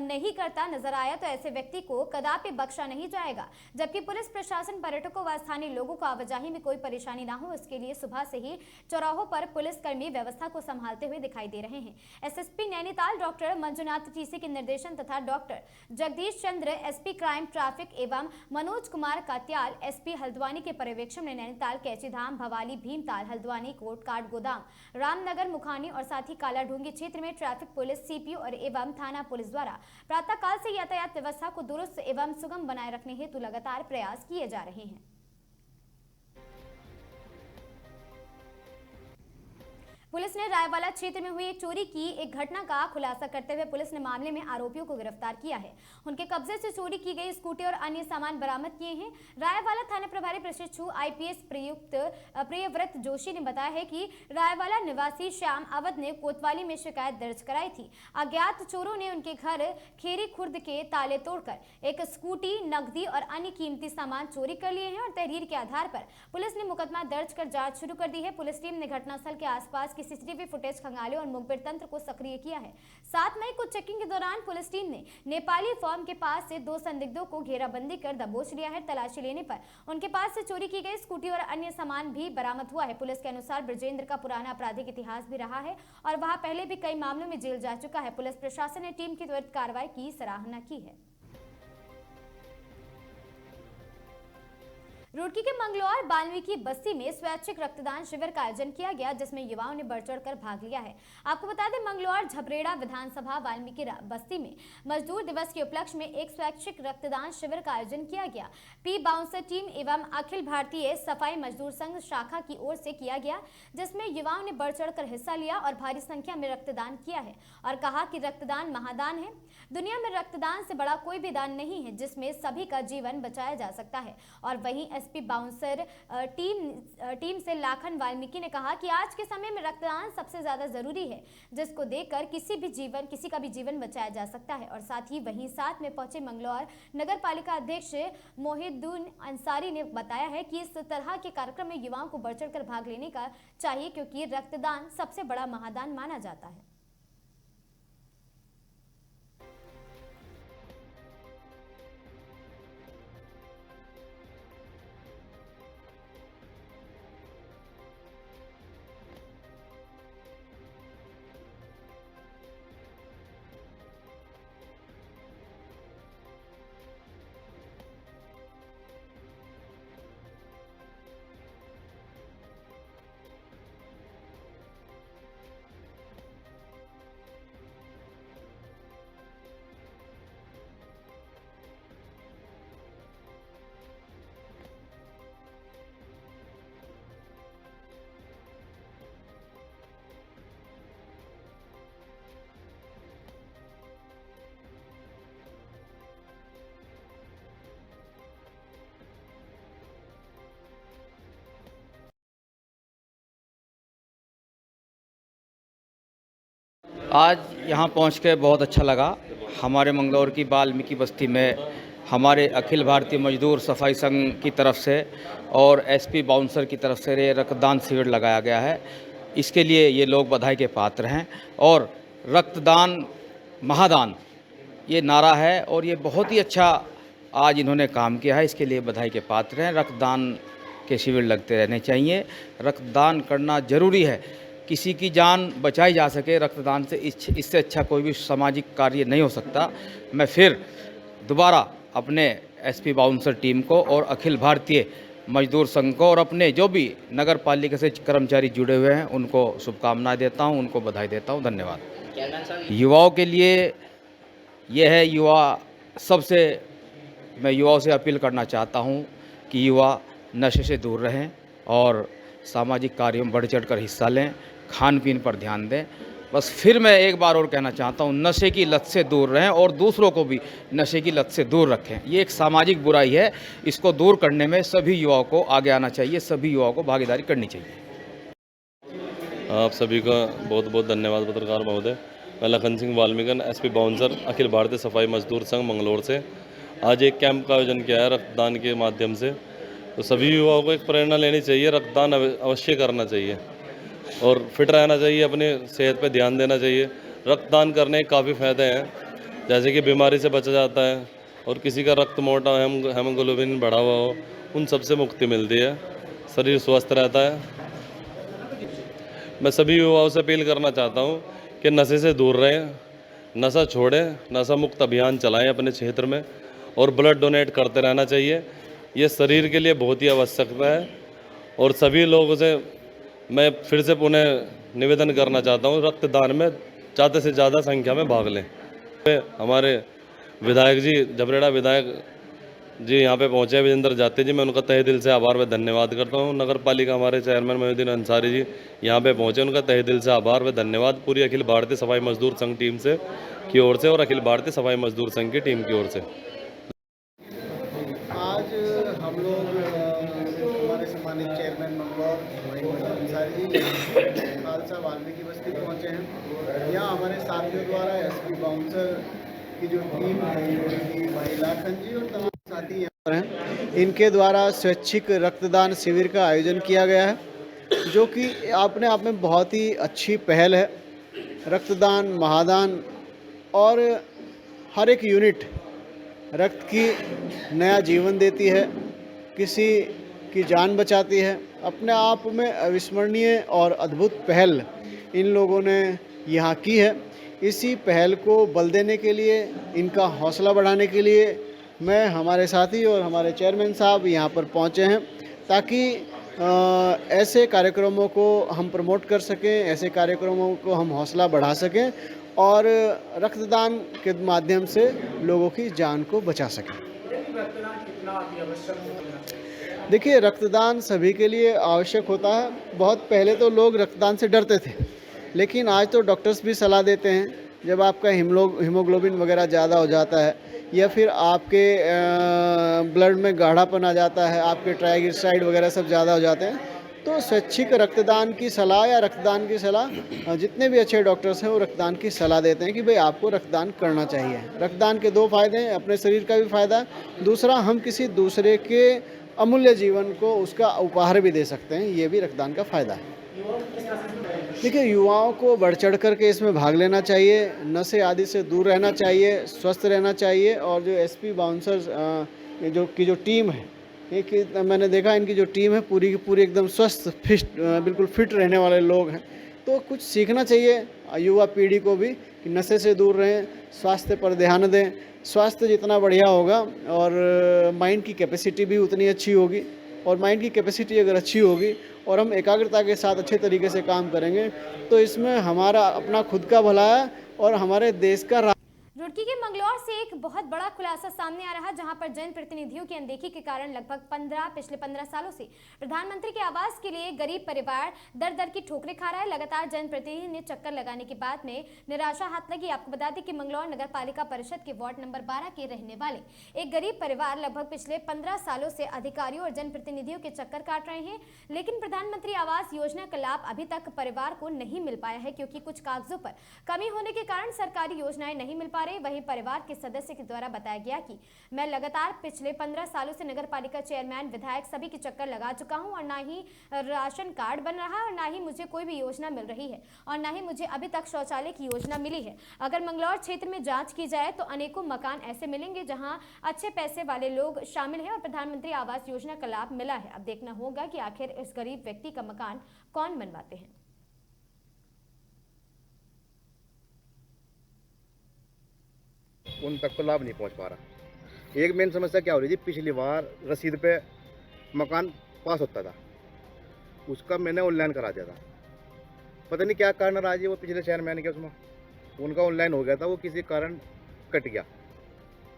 नहीं करता नजर आया तो ऐसे व्यक्ति को कदापि बख्शा नहीं जाएगा। जबकि पुलिस प्रशासन पर्यटकों व स्थानीय लोगों को आवाजाही में कोई परेशानी न हो, इसके लिए सुबह से ही चौराहों पर पुलिसकर्मी व्यवस्था को संभालते हुए दिखाई दे रहे हैं। SSP Nainital doctor Manjunath TC के निर्देशन तथा डॉक्टर जगदीश चंद्र एसपी क्राइम ट्रैफिक एवं मनोज कुमार कात्याल एसपी हल्द्वानी के पर्यवेक्षण में नैनीताल, कैचीधाम, भवाली, भीमताल, हल्द्वानी, कोट काट गोदाम, रामनगर, मुखानी और साथ ही कालाढूंगी क्षेत्र में ट्रैफिक पुलिस, सीपीओ और एवं थाना पुलिस द्वारा प्रातःकाल से यातायात व्यवस्था को दुरुस्त एवं सुगम बनाए रखने हेतु लगातार प्रयास किए जा रहे हैं। पुलिस ने रायवाला क्षेत्र में हुई एक चोरी की एक घटना का खुलासा करते हुए पुलिस ने मामले में आरोपियों को गिरफ्तार किया है। उनके कब्जे से चोरी की गई स्कूटी और अन्य सामान बरामद किए हैं। रायवाला थाना प्रभारी प्रशिक्षु आईपीएस प्रयुक्त प्रियव्रत जोशी ने बताया है कि रायवाला निवासी श्याम अवध ने कोतवाली में शिकायत दर्ज कराई थी। अज्ञात चोरों ने उनके घर खेरी खुर्द के ताले तोड़कर एक स्कूटी, नकदी और अन्य कीमती सामान चोरी कर लिए हैं और तहरीर के आधार पर पुलिस ने मुकदमा दर्ज कर जांच शुरू कर दी है। पुलिस टीम ने घटनास्थल के आसपास की सीसीटीवी फुटेज खंगाले और मुखबिर तंत्र को सक्रिय किया है। 7 मई को चेकिंग के दौरान पुलिस टीम ने नेपाली फॉर्म के पास से 2 संदिग्धों को घेराबंदी कर दबोच लिया है। तलाशी लेने पर उनके पास से चोरी की गई स्कूटी और अन्य सामान भी बरामद हुआ है। पुलिस के अनुसार ब्रजेंद्र का पुराना आपराधिक इतिहास भी रहा है और वह पहले भी कई मामलों में जेल जा चुका है। पुलिस प्रशासन ने टीम की त्वरित कार्रवाई की सराहना की है। रुड़की के मंगलौर वाल्मीकि बस्ती में स्वैच्छिक रक्तदान शिविर का आयोजन किया गया, जिसमें युवाओं ने बढ़ चढ़कर भाग लिया है। आपको बता दें, मंगलौर झबरेड़ा विधानसभा वाल्मीकि बस्ती में मजदूर दिवस के उपलक्ष्य में एक स्वैच्छिक रक्तदान शिविर का आयोजन किया गया। पी बाउंसर टीम एवं अखिल भारतीय सफाई मजदूर संघ शाखा की ओर से किया गया, जिसमें युवाओं ने बढ़ चढ़कर हिस्सा लिया और भारी संख्या में रक्तदान किया है और कहा कि रक्तदान महादान है। दुनिया में रक्तदान से बड़ा कोई भी दान नहीं है जिसमें सभी का जीवन बचाया जा सकता है। और वहीं एसपी बाउंसर टीम से लाखन वाल्मीकि ने कहा कि आज के समय में रक्तदान सबसे ज्यादा जरूरी है, जिसको देखकर किसी का भी जीवन बचाया जा सकता है। और साथ ही वहीं साथ में पहुंचे मंगलौर नगर पालिका अध्यक्ष मोहिद्दीन अंसारी ने बताया है कि इस तरह के कार्यक्रम में युवाओं को बढ़ चढ़कर भाग लेने का चाहिए, क्योंकि रक्तदान सबसे बड़ा महादान माना जाता है। आज यहाँ पहुँच के बहुत अच्छा लगा। हमारे मंगलौर की वाल्मीकि बस्ती में हमारे अखिल भारतीय मजदूर सफाई संघ की तरफ से और एसपी बाउंसर की तरफ से ये रक्तदान शिविर लगाया गया है। इसके लिए ये लोग बधाई के पात्र हैं और रक्तदान महादान ये नारा है और ये बहुत ही अच्छा आज इन्होंने काम किया है, इसके लिए बधाई के पात्र हैं। रक्तदान के शिविर लगते रहने चाहिए, रक्तदान करना ज़रूरी है। किसी की जान बचाई जा सके रक्तदान से, इससे अच्छा कोई भी सामाजिक कार्य नहीं हो सकता। मैं फिर दोबारा अपने एसपी बाउंसर टीम को और अखिल भारतीय मजदूर संघ को और अपने जो भी नगर पालिका से कर्मचारी जुड़े हुए हैं उनको शुभकामनाएं देता हूं, उनको बधाई देता हूं। धन्यवाद। युवाओं के लिए यह है, युवा सबसे मैं युवाओं से अपील करना चाहता हूं कि युवा नशे से दूर रहें और सामाजिक कार्यों में बढ़ चढ़कर हिस्सा लें, खान पीन पर ध्यान दें। बस फिर मैं एक बार और कहना चाहता हूं, नशे की लत से दूर रहें और दूसरों को भी नशे की लत से दूर रखें। ये एक सामाजिक बुराई है, इसको दूर करने में सभी युवाओं को आगे आना चाहिए, सभी युवाओं को भागीदारी करनी चाहिए। आप सभी का बहुत बहुत धन्यवाद पत्रकार महोदय। मैं लखन सिंह वाल्मीकन, एसपी बाउंसर, अखिल भारतीय सफाई मजदूर संघ मंगलौर से आज एक कैंप का आयोजन किया है रक्तदान के माध्यम से। तो सभी युवाओं को एक प्रेरणा लेनी चाहिए, रक्तदान अवश्य करना चाहिए और फिट रहना चाहिए, अपनी सेहत पे ध्यान देना चाहिए। रक्तदान करने के काफ़ी फ़ायदे हैं, जैसे कि बीमारी से बचा जाता है और किसी का रक्त मोटा हेमोग्लोबिन बढ़ा हुआ हो, उन सब से मुक्ति मिलती है, शरीर स्वस्थ रहता है। मैं सभी युवाओं से अपील करना चाहता हूँ कि नशे से दूर रहें, नशा छोड़ें, नशा मुक्त अभियान चलाएं अपने क्षेत्र में और ब्लड डोनेट करते रहना चाहिए। ये शरीर के लिए बहुत ही आवश्यकता है और सभी लोगों से मैं फिर से पुनः निवेदन करना चाहता हूँ, रक्तदान में ज़्यादा से ज़्यादा संख्या में भाग लें। हमारे विधायक जी, जबरेड़ा विधायक जी यहाँ पे पहुँचे, विजेंद्र जाते जी, मैं उनका तहे दिल से आभार व धन्यवाद करता हूँ। नगर पालिका हमारे चेयरमैन मोहिउद्दीन अंसारी जी यहाँ पे पहुँचे, उनका तहे दिल से आभार व धन्यवाद पूरी अखिल भारतीय सफाई मजदूर संघ टीम से की ओर से और अखिल भारतीय सफाई मजदूर संघ की टीम की ओर से। आज हम लोग हमारे सम्मानित चेयरमैन मंगलौर मोहिउद्दीन अंसारी जी खालसा वाल्मीकि बस्ती पहुँचे हैं। यहाँ हमारे साथियों द्वारा एसपी बाउंसर की जो टीम है, भाई लाखन जी और तमाम साथी यहाँ पर हैं, इनके द्वारा स्वैच्छिक रक्तदान शिविर का आयोजन किया गया है, जो कि अपने आप में बहुत ही अच्छी पहल है। रक्तदान महादान और हर एक यूनिट रक्त की नया जीवन देती है, किसी की जान बचाती है। अपने आप में अविस्मरणीय और अद्भुत पहल इन लोगों ने यहाँ की है। इसी पहल को बल देने के लिए, इनका हौसला बढ़ाने के लिए मैं, हमारे साथी और हमारे चेयरमैन साहब यहाँ पर पहुँचे हैं, ताकि ऐसे कार्यक्रमों को हम प्रमोट कर सकें, ऐसे कार्यक्रमों को हम हौसला बढ़ा सकें और रक्तदान के माध्यम से लोगों की जान को बचा सकें। देखिए, रक्तदान सभी के लिए आवश्यक होता है। बहुत पहले तो लोग रक्तदान से डरते थे, लेकिन आज तो डॉक्टर्स भी सलाह देते हैं, जब आपका हीमोग्लोबिन वगैरह ज़्यादा हो जाता है या फिर आपके ब्लड में गाढ़ापन आ जाता है, आपके ट्राइग्लिसराइड वगैरह सब ज़्यादा हो जाते हैं, तो स्वैच्छिक रक्तदान की सलाह या रक्तदान की सलाह जितने भी अच्छे डॉक्टर्स हैं वो रक्तदान की सलाह देते हैं कि भाई आपको रक्तदान करना चाहिए। रक्तदान के दो फायदे हैं, अपने शरीर का भी फायदा, दूसरा हम किसी दूसरे के अमूल्य जीवन को उसका उपहार भी दे सकते हैं, ये भी रक्तदान का फ़ायदा है। देखिए, युवाओं को बढ़ चढ़ कर के इसमें भाग लेना चाहिए, नशे आदि से दूर रहना चाहिए, स्वस्थ रहना चाहिए। और जो एसपी बाउंसर्स जो टीम है, एक मैंने देखा इनकी जो टीम है पूरी की पूरी एकदम स्वस्थ बिल्कुल फिट रहने वाले लोग हैं। तो कुछ सीखना चाहिए युवा पीढ़ी को भी कि नशे से दूर रहें, स्वास्थ्य पर ध्यान दें। स्वास्थ्य जितना बढ़िया होगा और माइंड की कैपेसिटी भी उतनी अच्छी होगी, और माइंड की कैपेसिटी अगर अच्छी होगी और हम एकाग्रता के साथ अच्छे तरीके से काम करेंगे तो इसमें हमारा अपना खुद का भला है और हमारे देश का रुड़की के मंगलौर से एक बहुत बड़ा खुलासा सामने आ रहा, जहां पर जनप्रतिनिधियों की अनदेखी के कारण लगभग पिछले 15 सालों से प्रधानमंत्री के आवास के लिए गरीब परिवार दर दर की ठोकरें खा रहा है। लगातार जनप्रतिनिधि ने चक्कर लगाने के बाद में निराशा हाथ लगी। आपको बता दें कि मंगलौर नगर पालिका परिषद के वार्ड नंबर 12 के रहने वाले एक गरीब परिवार लगभग पिछले 15 सालों से अधिकारियों और जनप्रतिनिधियों के चक्कर काट रहे हैं, लेकिन प्रधानमंत्री आवास योजना का लाभ अभी तक परिवार को नहीं मिल पाया है, क्योंकि कुछ कागजों पर कमी होने के कारण सरकारी योजनाएं नहीं मिल पा रही। वहीं परिवार के सदस्य के द्वारा बताया गया कि मैं लगातार पिछले 15 सालों से नगर पालिका चेयरमैन, विधायक सभी के चक्कर लगा चुका हूं और ना ही राशन कार्ड बन रहा है और ना ही मुझे कोई भी योजना मिल रही है और ना ही मुझे अभी तक शौचालय की योजना मिली है। अगर मंगलौर क्षेत्र में जांच की जाए तो अनेकों मकान ऐसे मिलेंगे जहां अच्छे पैसे वाले लोग शामिल हैं और प्रधानमंत्री आवास योजना का लाभ मिला है। अब देखना होगा कि आखिर इस गरीब व्यक्ति का मकान कौन बनवाते हैं। उन तक तो लाभ नहीं पहुंच पा रहा। एक मेन समस्या क्या हो रही थी, पिछली बार रसीद पे मकान पास होता था, उसका मैंने ऑनलाइन करा दिया था। पता नहीं क्या कारण रहा जी, वो पिछले चेयरमैन के उसमें उनका ऑनलाइन हो गया था, वो किसी कारण कट गया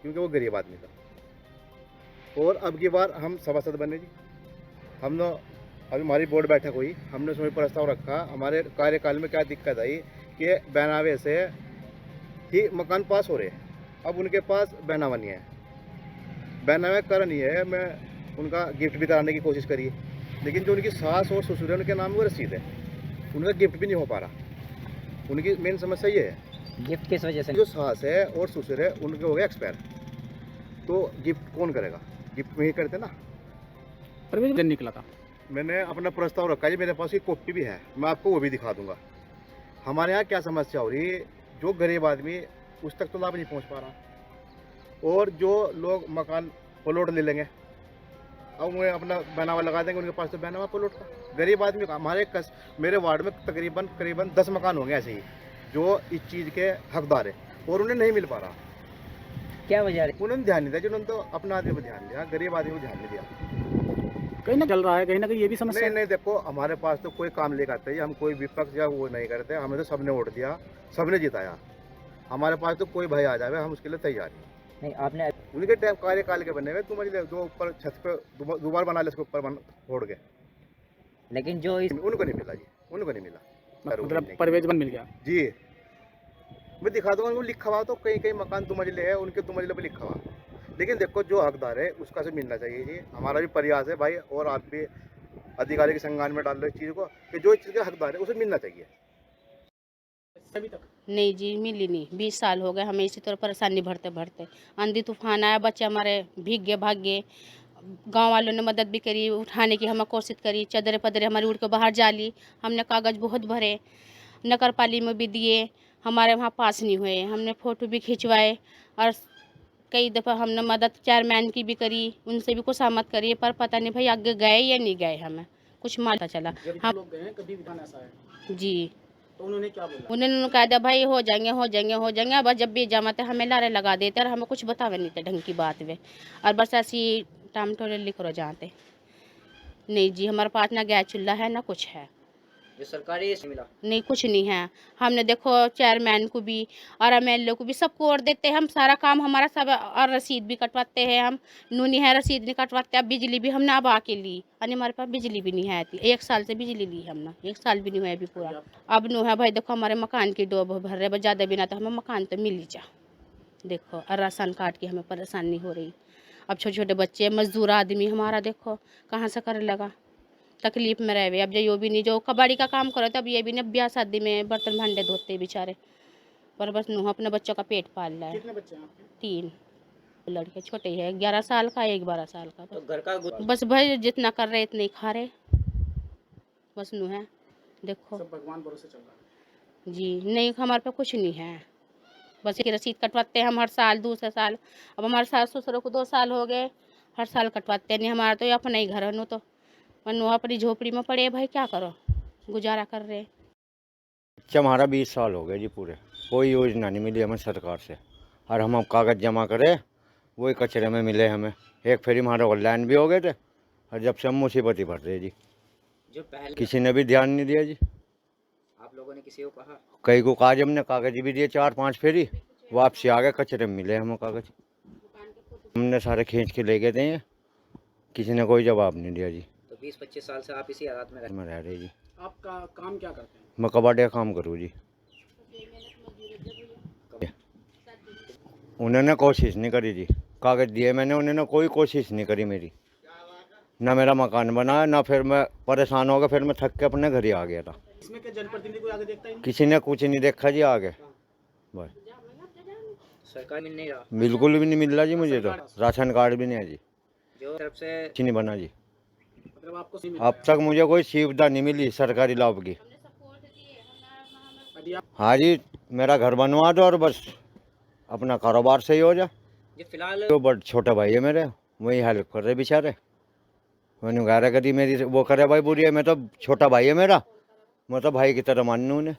क्योंकि वो गरीब आदमी था। और अब की बार हम सभासद बने जी, हमने अभी हमारी बोर्ड बैठक हुई, हमने उसमें प्रस्ताव रखा। हमारे कार्यकाल में क्या दिक्कत आई कि बैनावे से ही मकान पास हो रहे हैं, अब उनके पास बैनावा नहीं है। बैनावा कारण ये है, मैं उनका गिफ्ट भी कराने की कोशिश करी, लेकिन जो उनकी सास और ससुर है उनके नाम वो रसीद है, उनका गिफ्ट भी नहीं हो पा रहा। उनकी मेन समस्या ये है, गिफ्ट किस वजह से, जो सास है और ससुर है उनके हो गए एक्सपायर, तो गिफ्ट कौन करेगा, गिफ्ट वही करते ना। दिन निकला था, मैंने अपना प्रस्ताव रखा है, मेरे पास एक कॉपी भी है, मैं आपको वो भी दिखा दूंगा। हमारे यहाँ क्या समस्या हो रही है, जो गरीब आदमी उस तक तो लाभ नहीं पहुँच पा रहा, और जो लोग मकान प्लॉट ले लेंगे, अब वो अपना बैनावा लगा देंगे, उनके पास तो बैनावा प्लॉट का। गरीब आदमी का हमारे मेरे वार्ड में करीबन 10 मकान होंगे ऐसे ही जो इस चीज़ के हकदार है और उन्हें नहीं मिल पा रहा। क्या वजह है? उन्होंने ध्यान नहीं दिया, जिन्होंने तो अपना आदमी पर ध्यान दिया, गरीब आदमी को ध्यान नहीं दिया। कहीं ना चल रहा है, कहीं ना कहीं ये भी समस्या नहीं, देखो हमारे पास तो कोई काम लेकर आते हैं, हम कोई विपक्ष या वो नहीं करते, हमें तो सबने वोट दिया, सबने जिताया, हमारे पास तो कोई भाई आ जाए हम उसके लिए तैयार हैं। नहीं, आपने उनके टाइम कार्यकाल के बने हुए, तुम जो ऊपर छत पे दोबारा बना ले, उसके ऊपर फोड़ के, लेकिन जो उनको नहीं मिला जी, उनको नहीं मिला, मतलब परवेज बन मिल गया जी। मैं दिखा दूंगा उनको, लिखा हुआ तो कई मकान 2 मंजिले है, उनके 2 मंजिले पर लिखा हुआ, लेकिन देखो जो हकदार है उसका से मिलना चाहिए जी। हमारा भी प्रयास है भाई, और आप भी अधिकारी के संज्ञान में डाल रहे इस चीज़ को कि जो इस चीज़ का हकदार है उसे मिलना चाहिए। अभी तक नहीं जी, मिली नहीं, 20 साल हो गए हमें इसी तरह परेशानी भरते भरते। आंधी तूफान आया, बच्चे हमारे भीग गए, भाग गए, गाँव वालों ने मदद भी करी, उठाने की हमें कोशिश करी, चदरे पदरे हमारी उड़ के बाहर जाली, हमने कागज़ बहुत भरे, नगर पालिका में भी दिए, हमारे वहाँ पास नहीं हुए, हमने फ़ोटो भी खिंचवाए और कई दफ़ा हमने मदद चेयरमैन की भी करी, उनसे भी कुछ सहमत करी, पर पता नहीं भाई आगे गए या नहीं गए, हमें कुछ मालूम चला। हम कभी ऐसा है जी, तो उन्होंने क्या बोला? उन्होंने कहा था भाई हो जाएंगे हो जाएंगे हो जाएंगे, बस जब भी जमाते हमें लारे लगा देते और हमें कुछ बतावे नहीं थे ढंग की बात वे, और बस ऐसी टाम टोले लिख रो जाते। नहीं जी, हमारे पास ना गैस चूल्हा है ना कुछ है, जो सरकारी मिला नहीं कुछ नहीं है। हमने देखो चेयरमैन को भी और MLA को भी सबको और देते हैं, हम सारा काम हमारा सब, और रसीद भी कटवाते हैं हम, नूनी है रसीद नहीं कटवाते। अब बिजली भी हमने अब आके ली, और हमारे पास बिजली भी नहीं है, 1 साल से बिजली ली हमने, 1 साल भी नहीं हुआ अभी पूरा। अब नो है भाई, देखो हमारे मकान की डोब भर रहे, बस ज़्यादा बिना तो हमें मकान तो मिल ही जा, देखो, और राशन कार्ड की हमें परेशानी हो रही। अब छोटे छोटे बच्चे, मजदूर आदमी हमारा देखो कहाँ से कर लगा, तकलीफ में रहे। अब जो भी नहीं, जो कबाड़ी का काम करो तब ये भी नहीं, ब्याह शादी में बर्तन भांडे धोते बेचारे, पर बस नूह अपने बच्चों का पेट पाल रहा है। कितने बच्चे हैं आपके? 3 लड़के, छोटे है, 11 साल का, एक 12 साल का। तो घर का बस भाई जितना कर रहे इतने ही खा रहे, बस नूह है, देखो सब भगवान भरोसे चल रहा है जी। नहीं हमारे पे कुछ नहीं है, बस एक रसीद कटवाते हैं हम हर साल, दूसरे साल। अब हमारे सास ससुर को 2 साल हो गए, हर साल कटवाते नहीं। हमारा तो अपना ही घर है, नो तो वहाँ अपनी झोपड़ी में पड़े भाई, क्या करो, गुजारा कर रहे। अच्छा हमारा 20 साल हो गए जी पूरे, कोई योजना नहीं मिली हमें सरकार से, और हम कागज़ जमा करे वही कचरे में मिले हमें। एक फेरी हमारे ऑनलाइन भी हो गए थे, और जब से हम मुसीबत ही भर रहे जी, जो पहले किसी ने भी ध्यान नहीं दिया जी। आप लोगों ने किसी को कहा? कई को कहा, हमने कागज भी दिए 4-5 फेरी, वापसी आ गए, कचरे में मिले हमें कागज। हमने सारे खींच के ले गए थे, किसी ने कोई जवाब नहीं दिया जी। तो 20-25 साल से आप इसी हालात में रह रहे जी। आपका काम क्या करते हैं? मैं कबाड़िया काम करूँ जी। उन्होंने कोशिश नहीं करी जी, कागज दिए मैंने, उन्होंने कोई कोशिश नहीं करी मेरी, ना मेरा मकान बना, ना फिर मैं परेशान हो गया, फिर मैं थक के अपने घर ही आ गया था। इसमें क्या जनप्रतिनिधि कोई आगे देखता ही नहीं? किसी ने कुछ नहीं देखा जी आगे, बस। सरकार मिल नहीं रहा? बिल्कुल भी नहीं मिल रहा जी मुझे, तो राशन कार्ड भी नहीं है जी, जो तरफ से कुछ नहीं बना जी। मतलब आपको अब तक मुझे कोई सुविधा नहीं मिली सरकारी लाभ की। हाँ जी, मेरा घर बनवा दो और बस अपना कारोबार सही हो जाए। फिलहाल तो बड़ छोटा भाई है मेरे, वही हेल्प कर रहे बेचारे। मैंने कह रहा कभी मेरी वो करे भाई बुरी है, मैं तो छोटा भाई है मेरा, मैं तो भाई की तरह मानू उन्हें।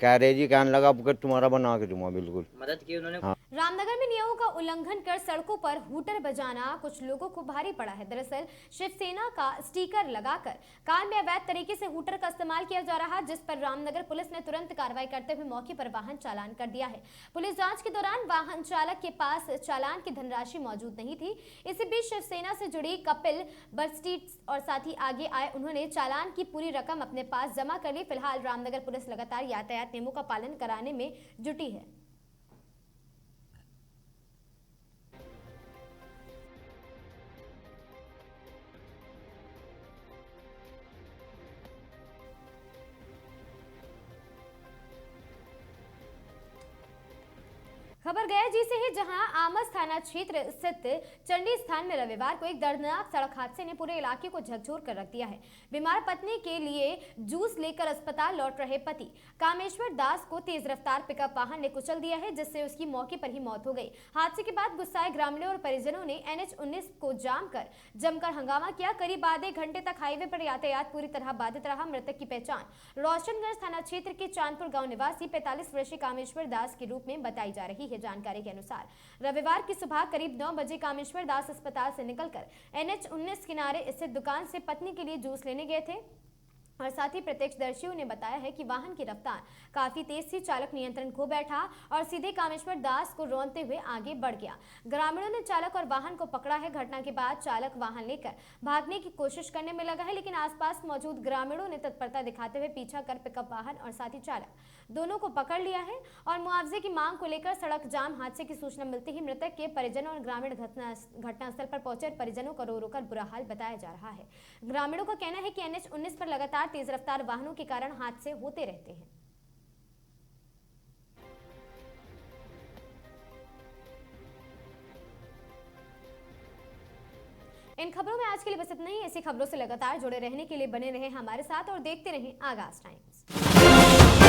कह रहे जी कहने लगा अब तुम्हारा बना के दूंगा, बिल्कुल मदद की उन्होंने। हाँ। रामनगर में नियमों का उल्लंघन कर सड़कों पर हूटर बजाना कुछ लोगों को भारी पड़ा है। दरअसल शिवसेना का स्टिकर लगाकर कार में अवैध तरीके से हूटर का इस्तेमाल किया जा रहा, जिस पर रामनगर पुलिस ने तुरंत कार्रवाई करते हुए मौके पर वाहन चालान कर दिया है। पुलिस जांच के दौरान वाहन चालक के पास चालान की धनराशि मौजूद नहीं थी। इसी बीच शिवसेना से जुड़ी कपिल बर्स्टीट और साथी आगे आए, उन्होंने चालान की पूरी रकम अपने पास जमा कर ली। फिलहाल रामनगर पुलिस लगातार यातायात नियमों का पालन कराने में जुटी है। खबर गया जी से ही, जहां आमस थाना क्षेत्र स्थित चंडी स्थान में रविवार को एक दर्दनाक सड़क हादसे ने पूरे इलाके को झकझोर कर रख दिया है। बीमार पत्नी के लिए जूस लेकर अस्पताल लौट रहे पति कामेश्वर दास को तेज रफ्तार पिकअप वाहन ने कुचल दिया है, जिससे उसकी मौके पर ही मौत हो गई। हादसे के बाद गुस्साए ग्रामीणों और परिजनों ने NH-19 को जाम कर जमकर हंगामा किया। करीब आधे घंटे तक हाईवे पर यातायात पूरी तरह बाधित रहा। मृतक की पहचान रोशनगंज थाना क्षेत्र के चांदपुर गांव निवासी 45 वर्षीय कामेश्वर दास के रूप में बताई जा रही है। जानकारी के अनुसार रविवार की सुबह करीब 9 बजे कामेश्वर दास अस्पताल से निकलकर NH-19 किनारे स्थित दुकान से पत्नी के लिए जूस लेने गए थे और साथ ही प्रत्यक्षदर्शियों ने बताया है कि वाहन की रफ्तार काफी तेज थी। चालक नियंत्रण खो बैठा और सीधे कामेश्वर दास को रौंदते हुए आगे बढ़ गया। ग्रामीणों ने चालक और वाहन को पकड़ा है। घटना के बाद चालक वाहन लेकर भागने की कोशिश करने में लगा है, लेकिन आसपास मौजूद ग्रामीणों ने तत्परता दिखाते हुए पीछा कर पिकअप वाहन और साथी चालक दोनों को पकड़ लिया है और मुआवजे की मांग को लेकर सड़क जाम। हादसे की सूचना मिलते ही मृतक के परिजनों और ग्रामीण घटनास्थल पर पहुंचे। परिजनों को रो रोकर बुरा हाल बताया जा रहा है। ग्रामीणों का कहना है कि NH-19 पर लगातार तेज रफ्तार वाहनों के कारण हादसे होते रहते हैं। इन खबरों में आज के लिए बस इतना ही। ऐसी खबरों से लगातार जुड़े रहने के लिए बने रहें हमारे साथ और देखते रहें आगाज टाइम्स।